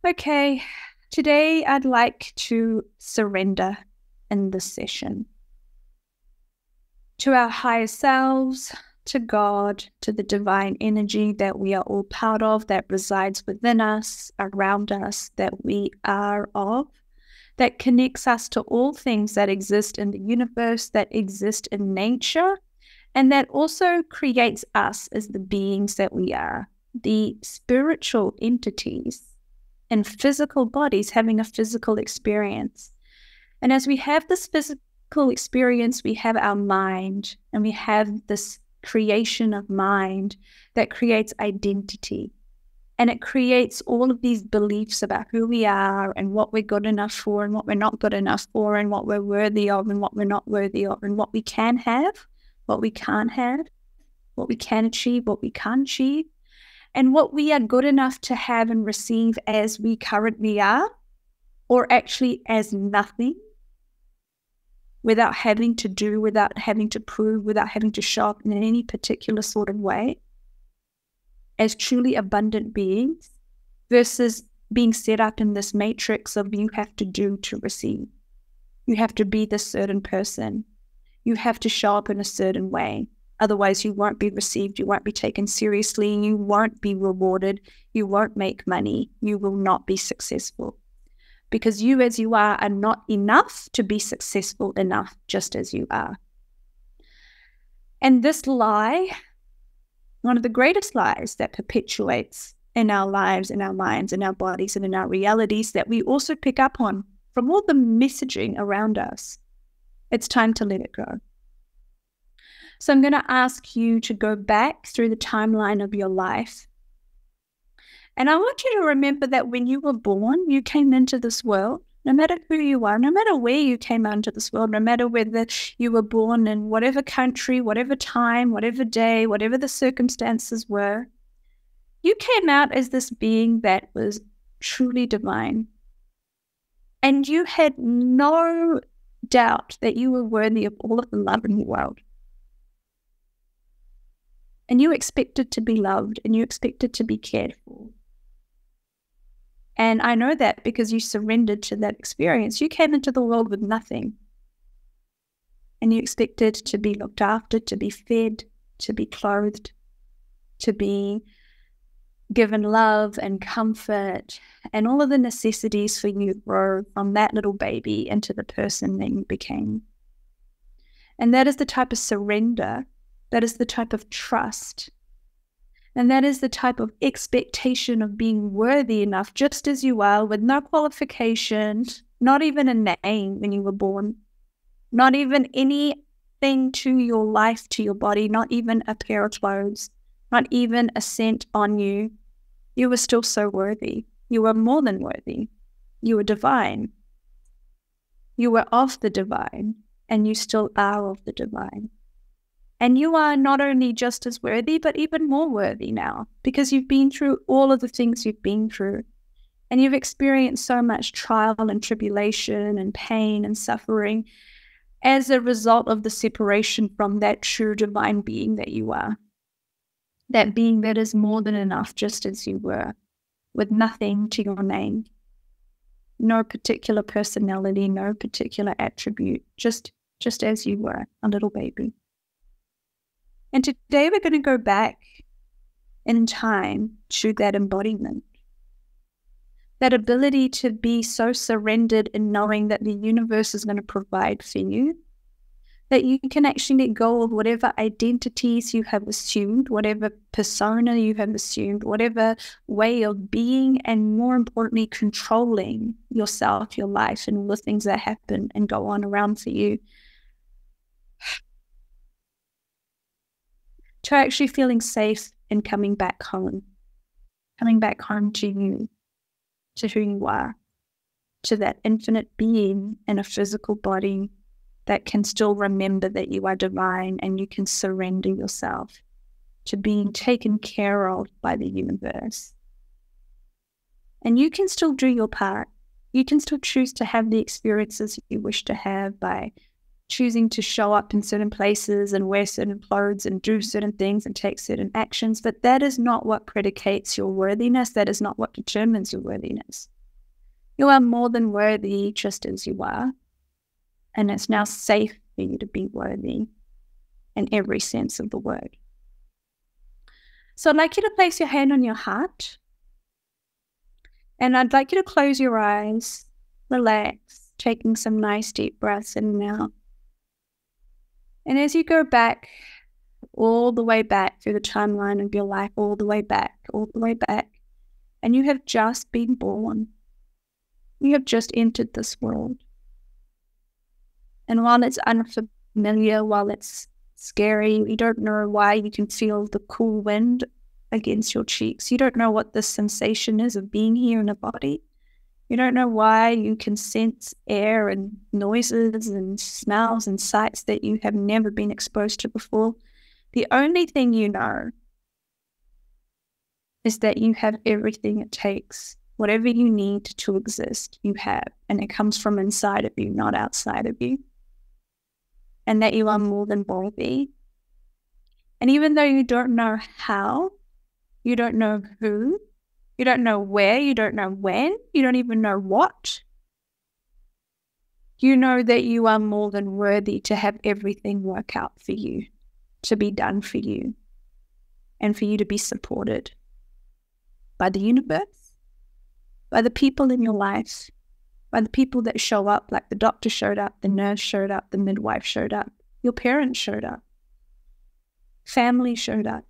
Okay, today I'd like to surrender in this session to our higher selves, to God, to the divine energy that we are all part of, that resides within us, around us, that we are of, that connects us to all things that exist in the universe, that exist in nature, and that also creates us as the beings that we are, the spiritual entities and physical bodies having a physical experience. And as we have this physical experience, we have our mind, and we have this creation of mind that creates identity. And it creates all of these beliefs about who we are and what we're good enough for and what we're not good enough for and what we're worthy of and what we're not worthy of and what we can have, what we can't have, what we can achieve, what we can't achieve, and what we are good enough to have and receive as we currently are, or actually as nothing, without having to do, without having to prove, without having to show up in any particular sort of way, as truly abundant beings, versus being set up in this matrix of you have to do to receive. You have to be this certain person. You have to show up in a certain way. Otherwise, you won't be received, you won't be taken seriously, you won't be rewarded, you won't make money, you will not be successful. Because you as you are not enough to be successful enough just as you are. And this lie, one of the greatest lies that perpetuates in our lives, in our minds, in our bodies, and in our realities that we also pick up on from all the messaging around us, it's time to let it go. So I'm going to ask you to go back through the timeline of your life. And I want you to remember that when you were born, you came into this world, no matter who you are, no matter where you came into this world, no matter whether you were born in whatever country, whatever time, whatever day, whatever the circumstances were, you came out as this being that was truly divine. And you had no doubt that you were worthy of all of the love in the world. And you expected to be loved, and you expected to be cared for. And I know that because you surrendered to that experience. You came into the world with nothing. And you expected to be looked after, to be fed, to be clothed, to be given love and comfort, and all of the necessities for you to grow from that little baby into the person that you became. And that is the type of surrender, that is the type of trust, and that is the type of expectation of being worthy enough just as you are, with no qualification, not even a name when you were born, not even anything to your life, to your body, not even a pair of clothes, not even a scent on you. You were still so worthy. You were more than worthy. You were divine. You were of the divine, and you still are of the divine. And you are not only just as worthy, but even more worthy now, because you've been through all of the things you've been through. And you've experienced so much trial and tribulation and pain and suffering as a result of the separation from that true divine being that you are. That being that is more than enough just as you were, with nothing to your name. No particular personality, no particular attribute, just as you were, a little baby. And today we're going to go back in time to that embodiment, that ability to be so surrendered in knowing that the universe is going to provide for you, that you can actually let go of whatever identities you have assumed, whatever persona you have assumed, whatever way of being, and more importantly, controlling yourself, your life, and all the things that happen and go on around for you. To actually feeling safe and coming back home to you, to who you are, to that infinite being in a physical body that can still remember that you are divine, and you can surrender yourself to being taken care of by the universe. And you can still do your part. You can still choose to have the experiences you wish to have by choosing to show up in certain places and wear certain clothes and do certain things and take certain actions. But that is not what predicates your worthiness. That is not what determines your worthiness. You are more than worthy just as you are. And it's now safe for you to be worthy in every sense of the word. So I'd like you to place your hand on your heart. And I'd like you to close your eyes, relax, taking some nice deep breaths in and out. And as you go back, all the way back through the timeline of your life, all the way back, and you have just been born. You have just entered this world. And while it's unfamiliar, while it's scary, you don't know why you can feel the cool wind against your cheeks. You don't know what the sensation is of being here in a body. You don't know why you can sense air and noises and smells and sights that you have never been exposed to before. The only thing you know is that you have everything it takes. Whatever you need to exist, you have. And it comes from inside of you, not outside of you. And that you are more than worthy. And even though you don't know how, you don't know who, you don't know where, you don't know when, you don't even know what, you know that you are more than worthy to have everything work out for you, to be done for you, and for you to be supported by the universe, by the people in your life, by the people that show up, like the doctor showed up, the nurse showed up, the midwife showed up, your parents showed up, family showed up.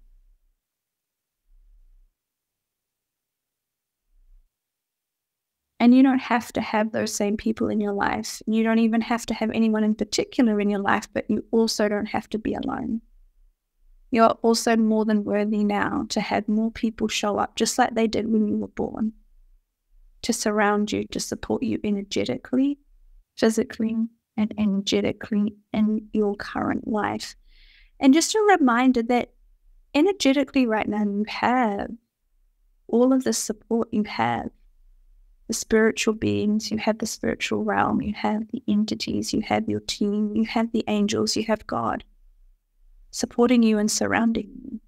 And you don't have to have those same people in your life. You don't even have to have anyone in particular in your life, but you also don't have to be alone. You're also more than worthy now to have more people show up, just like they did when you were born, to surround you, to support you energetically, physically, and energetically in your current life. And just a reminder that energetically right now you have all of the support. You have the spiritual beings, you have the spiritual realm, you have the entities, you have your team, you have the angels, you have God supporting you and surrounding you.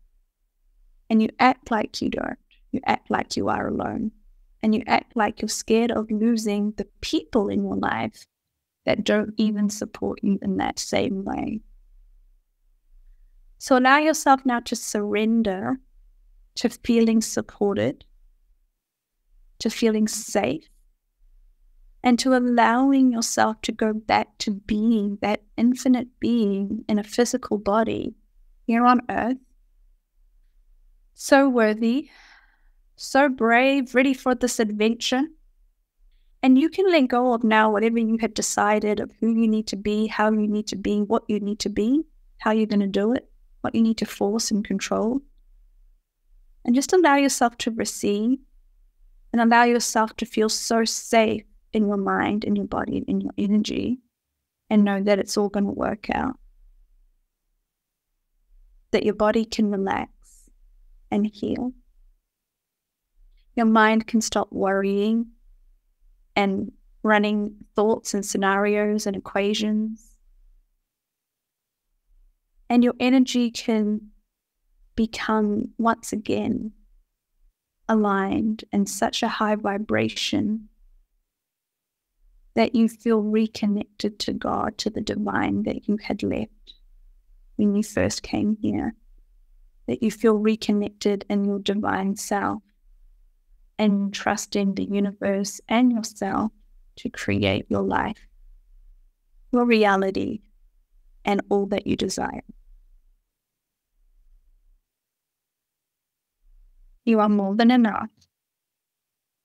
And you act like you don't. You act like you are alone. And you act like you're scared of losing the people in your life that don't even support you in that same way. So allow yourself now to surrender to feeling supported, to feeling safe, and to allowing yourself to go back to being that infinite being in a physical body here on earth. So worthy, so brave, ready for this adventure. And you can let go of now whatever you had decided of who you need to be, how you need to be, what you need to be, how you're going to do it, what you need to force and control. And just allow yourself to receive and allow yourself to feel so safe in your mind, in your body, in your energy, and know that it's all going to work out. That your body can relax and heal. Your mind can stop worrying and running thoughts and scenarios and equations. And your energy can become once again aligned in such a high vibration that you feel reconnected to God, to the divine that you had left when you first came here, that you feel reconnected in your divine self and trusting the universe and yourself to create your life, your reality, and all that you desire. You are more than enough.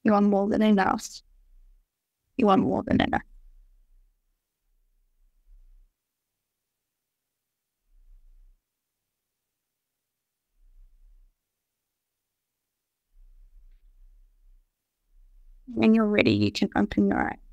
You are more than enough. You are more than enough. When you're ready, you can open your eyes.